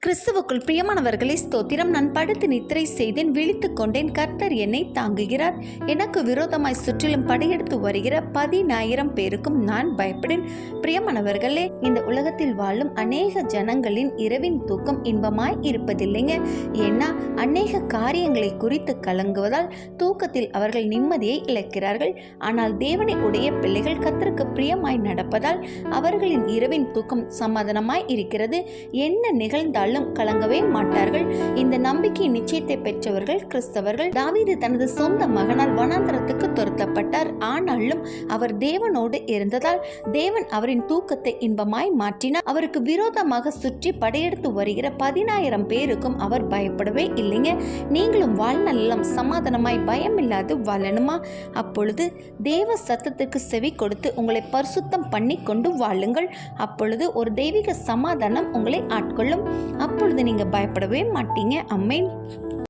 கிறிஸ்துவுக்குள் பிரியமானவர்களே, ஸ்தோத்திரம். நான் படுத்து நித்திரை செய்தேன், விழித்துக் கொண்டேன், கர்த்தர் என்னை தாங்குகிறார். எனக்கு விரோதமாய் சுற்றிலும் படையெடுத்து வருகிற 10,000 பேருக்கும் நான் பயப்படேன். பிரியமானவர்களே, இந்த உலகத்தில் வாழும் அநேக ஜனங்களின் இரவின் தூக்கம் இன்பமாய் இருப்பதில்லைங்க. ஏன்னா அநேக காரியங்களை குறித்து கலங்குவதால் தூக்கத்தில் அவர்கள் நிம்மதியை இழக்கிறார்கள். ஆனால் தேவனை உடைய பிள்ளைகள் கர்த்தருக்கு பிரியமாய் நடப்பதால் அவர்களின் இரவின் தூக்கம் சமாதானமாய் இருக்கிறது. என்ன நிகழ்ந்தாலும் கலங்கவே மாட்டார்கள். இந்த நம்பிக்கை நிச்சயத்தை பெற்றவர்கள் கிறிஸ்தவர்கள். தாவீது தனது சொந்த மகனால் வனாந்தரத்துக்கு துரத்தப்பட்டார். ஆனாலும் அவர் தேவனோடு இருந்ததால் தேவன் அவரின் தூக்கத்தை இன்பமாய் மாற்றினார். அவருக்கு விரோதமாக சுற்றி படையெடுத்து வருகிற 10,000 பேருக்கும் அவர் பயப்படவே இல்லைங்க. நீங்களும் வாழ்நாளெல்லாம் சமாதானமாய் பயமில்லாது வாழணுமா? அப்பொழுது தேவ சத்தத்துக்கு செவி கொடுத்து உங்களை பரிசுத்தம் பண்ணி கொண்டு வாழுங்கள். அப்பொழுது ஒரு தெய்வீக சமாதானம் உங்களை ஆட்கொள்ளும். அப்பொழுது நீங்க பயப்படவே மாட்டீங்க. ஆமென்.